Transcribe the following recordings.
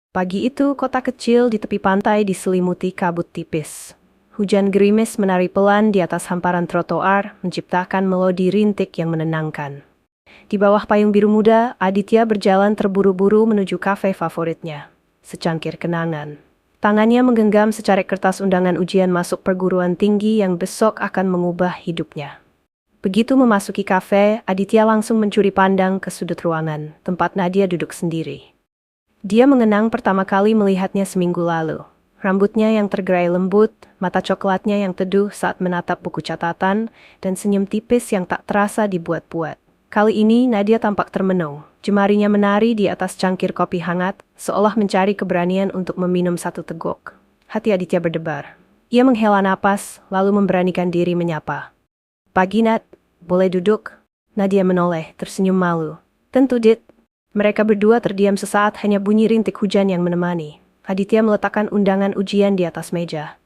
Pagi itu, kota kecil di tepi pantai diselimuti kabut tipis. Hujan gerimis menari pelan di atas hamparan trotoar, menciptakan melodi rintik yang menenangkan. Di bawah payung biru muda, Aditya berjalan terburu-buru menuju kafe favoritnya. Secangkir kenangan. Tangannya menggenggam secarik kertas undangan ujian masuk perguruan tinggi yang besok akan mengubah hidupnya. Begitu memasuki kafe, Aditya langsung mencuri pandang ke sudut ruangan, tempat Nadia duduk sendiri. Dia mengenang pertama kali melihatnya seminggu lalu. Rambutnya yang tergerai lembut, mata coklatnya yang teduh saat menatap buku catatan, dan senyum tipis yang tak terasa dibuat-buat. Kali ini Nadia tampak termenung. Jemarinya menari di atas cangkir kopi hangat, seolah mencari keberanian untuk meminum satu teguk. Hati Aditya berdebar. Ia menghela napas, lalu memberanikan diri menyapa. "Pagi, Nat. Boleh duduk?" Nadia menoleh, tersenyum malu. "Tentu, Dit." Mereka berdua terdiam sesaat, hanya bunyi rintik hujan yang menemani. Aditya meletakkan undangan ujian di atas meja.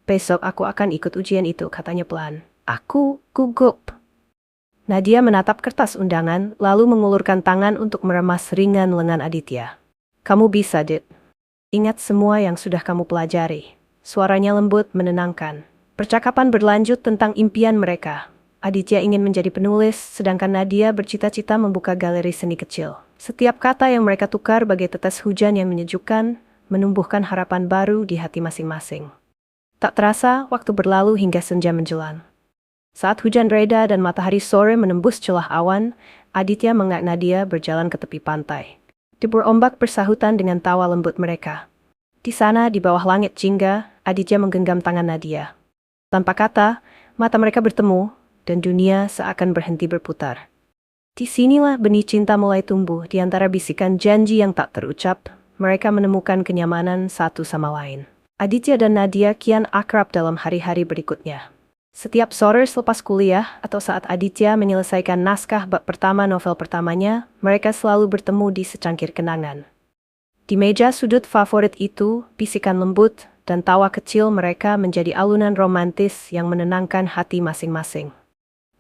"Besok aku akan ikut ujian itu," katanya pelan. "Aku gugup." Nadia menatap kertas undangan, lalu mengulurkan tangan untuk meremas ringan lengan Aditya. "Kamu bisa, Dit. Ingat semua yang sudah kamu pelajari." Suaranya lembut, menenangkan. Percakapan berlanjut tentang impian mereka. Aditya ingin menjadi penulis, sedangkan Nadia bercita-cita membuka galeri seni kecil. Setiap kata yang mereka tukar bagai tetes hujan yang menyejukkan, menumbuhkan harapan baru di hati masing-masing. Tak terasa, waktu berlalu hingga senja menjelang. Saat hujan reda dan matahari sore menembus celah awan, Aditya mengajak Nadia berjalan ke tepi pantai. Debur ombak bersahutan dengan tawa lembut mereka. Di sana, di bawah langit jingga, Aditya menggenggam tangan Nadia. Tanpa kata, mata mereka bertemu, dan dunia seakan berhenti berputar. Disinilah benih cinta mulai tumbuh di antara bisikan janji yang tak terucap. Mereka menemukan kenyamanan satu sama lain. Aditya dan Nadia kian akrab dalam hari-hari berikutnya. Setiap sore selepas kuliah atau saat Aditya menyelesaikan naskah bab pertama novel pertamanya, mereka selalu bertemu di secangkir kenangan. Di meja sudut favorit itu, bisikan lembut dan tawa kecil mereka menjadi alunan romantis yang menenangkan hati masing-masing.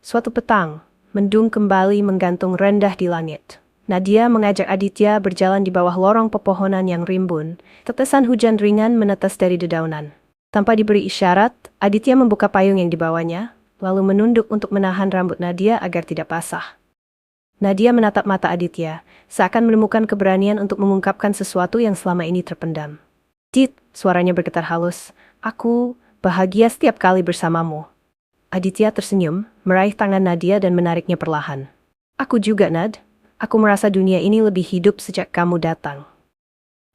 Suatu petang, mendung kembali menggantung rendah di langit. Nadia mengajak Aditya berjalan di bawah lorong pepohonan yang rimbun. Tetesan hujan ringan menetes dari dedaunan. Tanpa diberi isyarat, Aditya membuka payung yang dibawanya, lalu menunduk untuk menahan rambut Nadia agar tidak basah. Nadia menatap mata Aditya, seakan menemukan keberanian untuk mengungkapkan sesuatu yang selama ini terpendam. "Dit," suaranya bergetar halus, "aku bahagia setiap kali bersamamu." Aditya tersenyum, meraih tangan Nadia dan menariknya perlahan. "Aku juga, Nad. Aku merasa dunia ini lebih hidup sejak kamu datang."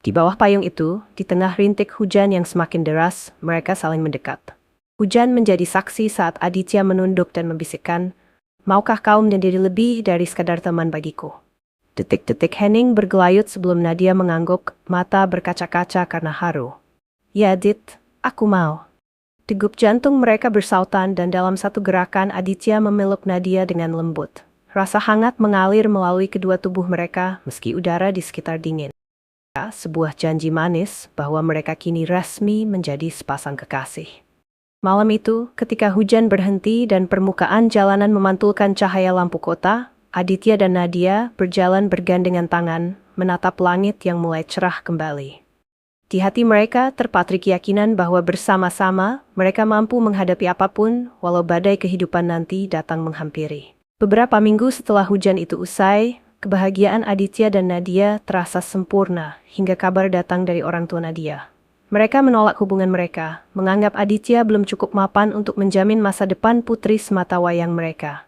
Di bawah payung itu, di tengah rintik hujan yang semakin deras, mereka saling mendekat. Hujan menjadi saksi saat Aditya menunduk dan membisikkan, "Maukah kau menjadi lebih dari sekadar teman bagiku?" Detik-detik hening bergelayut sebelum Nadia mengangguk, mata berkaca-kaca karena haru. "Ya, Dit, aku mau." Degup jantung mereka bersautan dan dalam satu gerakan Aditya memeluk Nadia dengan lembut. Rasa hangat mengalir melalui kedua tubuh mereka meski udara di sekitar dingin. Sebuah janji manis bahwa mereka kini resmi menjadi sepasang kekasih. Malam itu, ketika hujan berhenti dan permukaan jalanan memantulkan cahaya lampu kota, Aditya dan Nadia berjalan bergandengan tangan, menatap langit yang mulai cerah kembali. Di hati mereka terpatri keyakinan bahwa bersama-sama mereka mampu menghadapi apapun walau badai kehidupan nanti datang menghampiri. Beberapa minggu setelah hujan itu usai, kebahagiaan Aditya dan Nadia terasa sempurna hingga kabar datang dari orang tua Nadia. Mereka menolak hubungan mereka, menganggap Aditya belum cukup mapan untuk menjamin masa depan putri sematawayang mereka.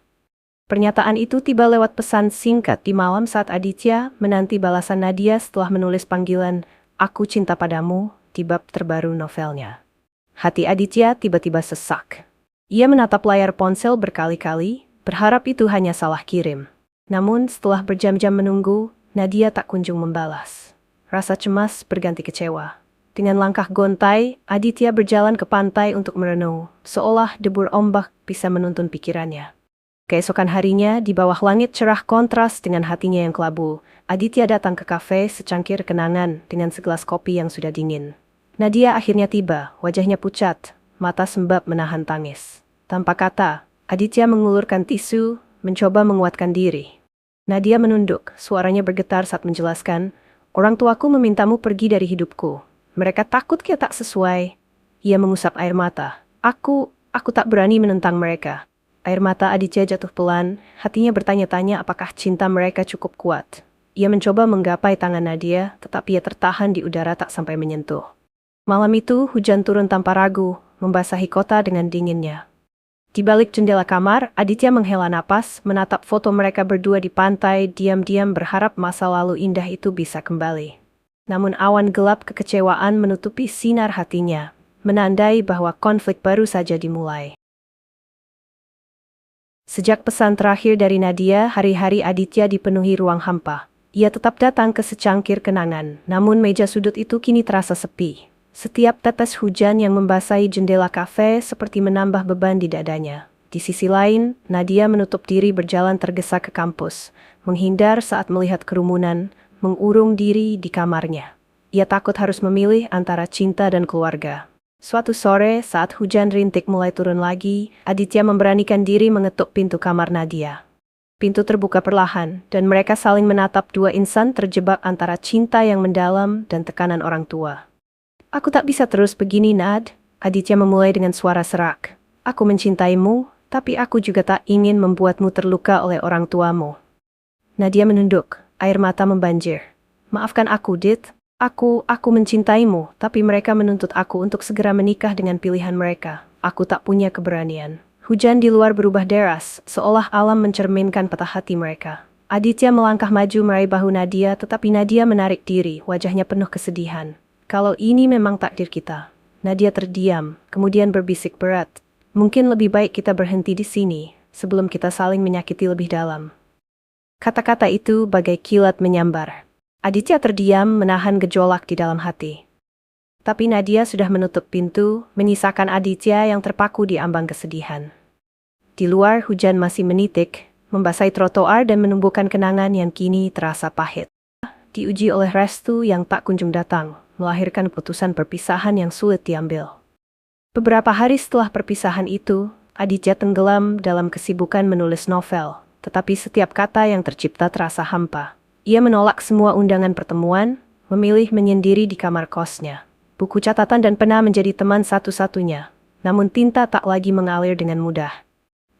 Pernyataan itu tiba lewat pesan singkat di malam saat Aditya menanti balasan Nadia setelah menulis panggilan "Aku cinta padamu" di bab terbaru novelnya. Hati Aditya tiba-tiba sesak. Ia menatap layar ponsel berkali-kali, berharap itu hanya salah kirim. Namun setelah berjam-jam menunggu, Nadia tak kunjung membalas. Rasa cemas berganti kecewa. Dengan langkah gontai, Aditya berjalan ke pantai untuk merenung, seolah debur ombak bisa menuntun pikirannya. Keesokan harinya, di bawah langit cerah kontras dengan hatinya yang kelabu, Aditya datang ke kafe secangkir kenangan dengan segelas kopi yang sudah dingin. Nadia akhirnya tiba, wajahnya pucat, mata sembab menahan tangis. Tanpa kata, Aditya mengulurkan tisu, mencoba menguatkan diri. Nadia menunduk, suaranya bergetar saat menjelaskan, Orang tuaku memintamu pergi dari hidupku. Mereka takut kita tak sesuai. Ia mengusap air mata. Aku tak berani menentang mereka. Air mata Aditya jatuh pelan, hatinya bertanya-tanya apakah cinta mereka cukup kuat. Ia mencoba menggapai tangan Nadia, tetapi ia tertahan di udara tak sampai menyentuh. Malam itu, hujan turun tanpa ragu, membasahi kota dengan dinginnya. Di balik jendela kamar, Aditya menghela napas, menatap foto mereka berdua di pantai, diam-diam berharap masa lalu indah itu bisa kembali. Namun awan gelap kekecewaan menutupi sinar hatinya, menandai bahwa konflik baru saja dimulai. Sejak pesan terakhir dari Nadia, hari-hari Aditya dipenuhi ruang hampa. Ia tetap datang ke secangkir kenangan, namun meja sudut itu kini terasa sepi. Setiap tetes hujan yang membasahi jendela kafe seperti menambah beban di dadanya. Di sisi lain, Nadia menutup diri berjalan tergesa ke kampus, menghindar saat melihat kerumunan, mengurung diri di kamarnya. Ia takut harus memilih antara cinta dan keluarga. Suatu sore, saat hujan rintik mulai turun lagi, Aditya memberanikan diri mengetuk pintu kamar Nadia. Pintu terbuka perlahan, dan mereka saling menatap dua insan terjebak antara cinta yang mendalam dan tekanan orang tua. Aku tak bisa terus begini, Nad. Aditya memulai dengan suara serak. Aku mencintaimu, tapi aku juga tak ingin membuatmu terluka oleh orang tuamu. Nadia menunduk, air mata membanjir. Maafkan aku, Dit. Aku mencintaimu, tapi mereka menuntut aku untuk segera menikah dengan pilihan mereka. Aku tak punya keberanian. Hujan di luar berubah deras, seolah alam mencerminkan patah hati mereka. Aditya melangkah maju meraih bahu Nadia, tetapi Nadia menarik diri, wajahnya penuh kesedihan. Kalau ini memang takdir kita. Nadia terdiam, kemudian berbisik berat. Mungkin lebih baik kita berhenti di sini, sebelum kita saling menyakiti lebih dalam. Kata-kata itu bagai kilat menyambar. Aditya terdiam menahan gejolak di dalam hati. Tapi Nadia sudah menutup pintu, menyisakan Aditya yang terpaku di ambang kesedihan. Di luar hujan masih menitik, membasahi trotoar dan menumbuhkan kenangan yang kini terasa pahit. Diuji oleh restu yang tak kunjung datang, melahirkan putusan perpisahan yang sulit diambil. Beberapa hari setelah perpisahan itu, Aditya tenggelam dalam kesibukan menulis novel, tetapi setiap kata yang tercipta terasa hampa. Ia menolak semua undangan pertemuan, memilih menyendiri di kamar kosnya. Buku catatan dan pena menjadi teman satu-satunya, namun tinta tak lagi mengalir dengan mudah.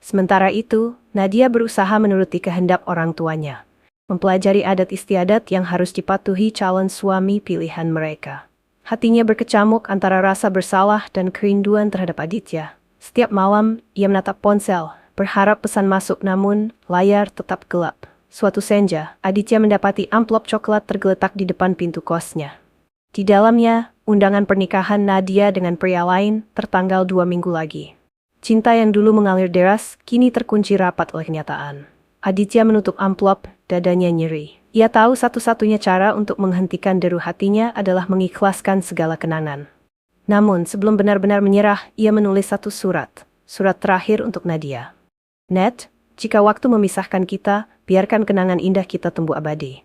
Sementara itu, Nadia berusaha menuruti kehendak orang tuanya. Mempelajari adat istiadat yang harus dipatuhi calon suami pilihan mereka. Hatinya berkecamuk antara rasa bersalah dan kerinduan terhadap Aditya. Setiap malam, ia menatap ponsel, berharap pesan masuk namun layar tetap gelap. Suatu senja, Aditya mendapati amplop coklat tergeletak di depan pintu kosnya. Di dalamnya, undangan pernikahan Nadia dengan pria lain tertanggal 2 minggu lagi. Cinta yang dulu mengalir deras, kini terkunci rapat oleh kenyataan. Aditya menutup amplop, dadanya nyeri. Ia tahu satu-satunya cara untuk menghentikan deru hatinya adalah mengikhlaskan segala kenangan. Namun, sebelum benar-benar menyerah, ia menulis satu surat. Surat terakhir untuk Nadia. Ned, jika waktu memisahkan kita, biarkan kenangan indah kita tumbuh abadi.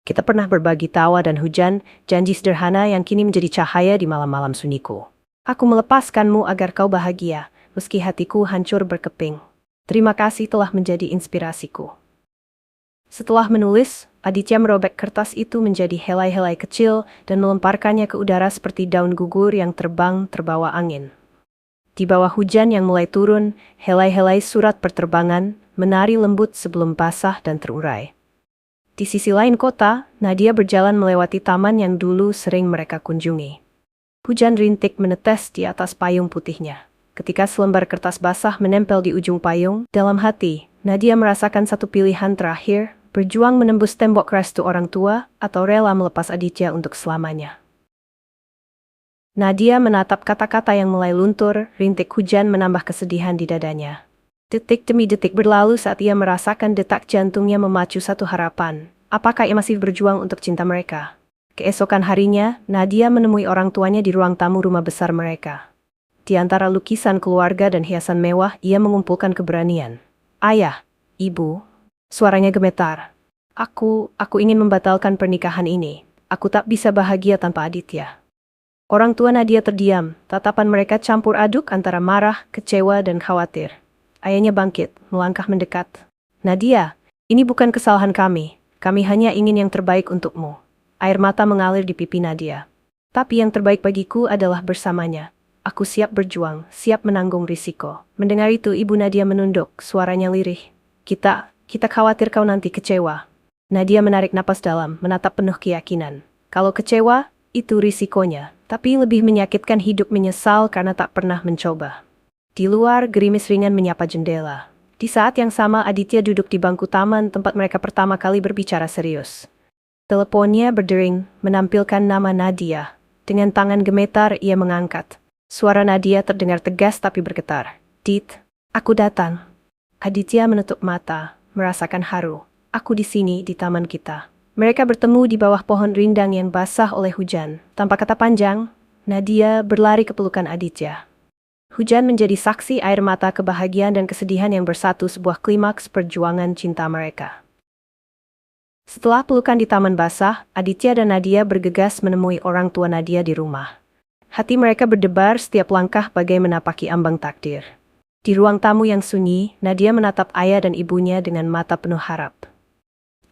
Kita pernah berbagi tawa dan hujan, janji sederhana yang kini menjadi cahaya di malam-malam sunyiku. Aku melepaskanmu agar kau bahagia, meski hatiku hancur berkeping. Terima kasih telah menjadi inspirasiku. Setelah menulis, Aditya merobek kertas itu menjadi helai-helai kecil dan melemparkannya ke udara seperti daun gugur yang terbang terbawa angin. Di bawah hujan yang mulai turun, helai-helai surat perterbangan menari lembut sebelum basah dan terurai. Di sisi lain kota, Nadia berjalan melewati taman yang dulu sering mereka kunjungi. Hujan rintik menetes di atas payung putihnya. Ketika selembar kertas basah menempel di ujung payung, dalam hati, Nadia merasakan satu pilihan terakhir, berjuang menembus tembok restu orang tua, atau rela melepas Aditya untuk selamanya. Nadia menatap kata-kata yang mulai luntur, rintik hujan menambah kesedihan di dadanya. Detik demi detik berlalu saat ia merasakan detak jantungnya memacu satu harapan. Apakah ia masih berjuang untuk cinta mereka? Keesokan harinya, Nadia menemui orang tuanya di ruang tamu rumah besar mereka. Di antara lukisan keluarga dan hiasan mewah, ia mengumpulkan keberanian. Ayah, ibu, suaranya gemetar. Aku ingin membatalkan pernikahan ini. Aku tak bisa bahagia tanpa Aditya. Orang tua Nadia terdiam, tatapan mereka campur aduk antara marah, kecewa, dan khawatir. Ayahnya bangkit, melangkah mendekat. Nadia, ini bukan kesalahan kami. Kami hanya ingin yang terbaik untukmu. Air mata mengalir di pipi Nadia. Tapi yang terbaik bagiku adalah bersamanya. Aku siap berjuang, siap menanggung risiko. Mendengar itu, Ibu Nadia menunduk, suaranya lirih. Kita khawatir kau nanti kecewa. Nadia menarik napas dalam, menatap penuh keyakinan. Kalau kecewa, itu risikonya. Tapi lebih menyakitkan hidup menyesal karena tak pernah mencoba. Di luar, gerimis ringan menyapa jendela. Di saat yang sama, Aditya duduk di bangku taman tempat mereka pertama kali berbicara serius. Teleponnya berdering, menampilkan nama Nadia. Dengan tangan gemetar, ia mengangkat. Suara Nadia terdengar tegas tapi bergetar. Dit, aku datang. Aditya menutup mata, merasakan haru. Aku di sini, di taman kita. Mereka bertemu di bawah pohon rindang yang basah oleh hujan. Tanpa kata panjang, Nadia berlari ke pelukan Aditya. Hujan menjadi saksi air mata kebahagiaan dan kesedihan yang bersatu, sebuah klimaks perjuangan cinta mereka. Setelah pelukan di taman basah, Aditya dan Nadia bergegas menemui orang tua Nadia di rumah. Hati mereka berdebar setiap langkah bagai menapaki ambang takdir. Di ruang tamu yang sunyi, Nadia menatap ayah dan ibunya dengan mata penuh harap.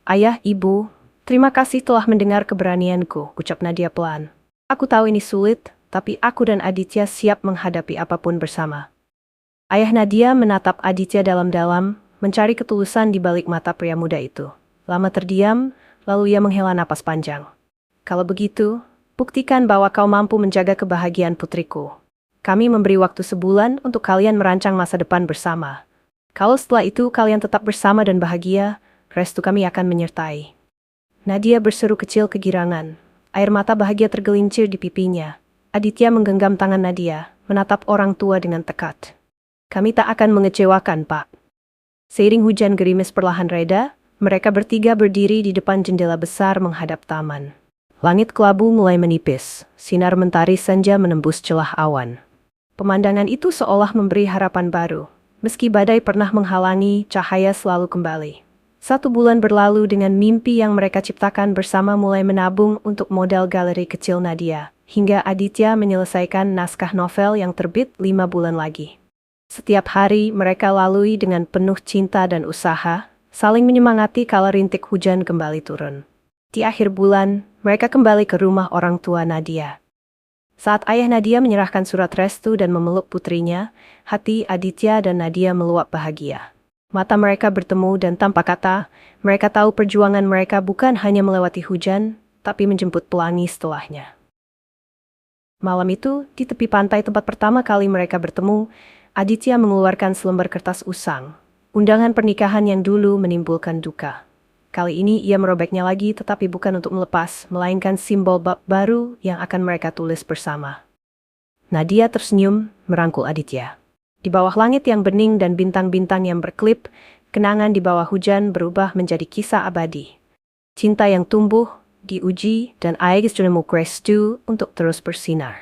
Ayah, ibu, terima kasih telah mendengar keberanianku, ucap Nadia pelan. Aku tahu ini sulit, tapi aku dan Aditya siap menghadapi apapun bersama. Ayah Nadia menatap Aditya dalam-dalam, mencari ketulusan di balik mata pria muda itu. Lama terdiam, lalu ia menghela napas panjang. Kalau begitu, buktikan bahwa kau mampu menjaga kebahagiaan putriku. Kami memberi waktu sebulan untuk kalian merancang masa depan bersama. Kalau setelah itu kalian tetap bersama dan bahagia, restu kami akan menyertai. Nadia berseru kecil kegirangan. Air mata bahagia tergelincir di pipinya. Aditya menggenggam tangan Nadia, menatap orang tua dengan tekad. Kami tak akan mengecewakan, Pak. Seiring hujan gerimis perlahan reda, mereka bertiga berdiri di depan jendela besar menghadap taman. Langit kelabu mulai menipis, sinar mentari senja menembus celah awan. Pemandangan itu seolah memberi harapan baru. Meski badai pernah menghalangi, cahaya selalu kembali. 1 bulan berlalu dengan mimpi yang mereka ciptakan bersama mulai menabung untuk modal galeri kecil Nadia, hingga Aditya menyelesaikan naskah novel yang terbit 5 bulan lagi. Setiap hari mereka lalui dengan penuh cinta dan usaha, saling menyemangati kala rintik hujan kembali turun. Di akhir bulan, mereka kembali ke rumah orang tua Nadia. Saat ayah Nadia menyerahkan surat restu dan memeluk putrinya, hati Aditya dan Nadia meluap bahagia. Mata mereka bertemu dan tanpa kata, mereka tahu perjuangan mereka bukan hanya melewati hujan, tapi menjemput pelangi setelahnya. Malam itu, di tepi pantai tempat pertama kali mereka bertemu, Aditya mengeluarkan selembar kertas usang. Undangan pernikahan yang dulu menimbulkan duka. Kali ini ia merobeknya lagi, tetapi bukan untuk melepas, melainkan simbol bab baru yang akan mereka tulis bersama. Nadia tersenyum, merangkul Aditya. Di bawah langit yang bening dan bintang-bintang yang berkelip, kenangan di bawah hujan berubah menjadi kisah abadi. Cinta yang tumbuh, diuji, dan aigis junemu krestu untuk terus bersinar.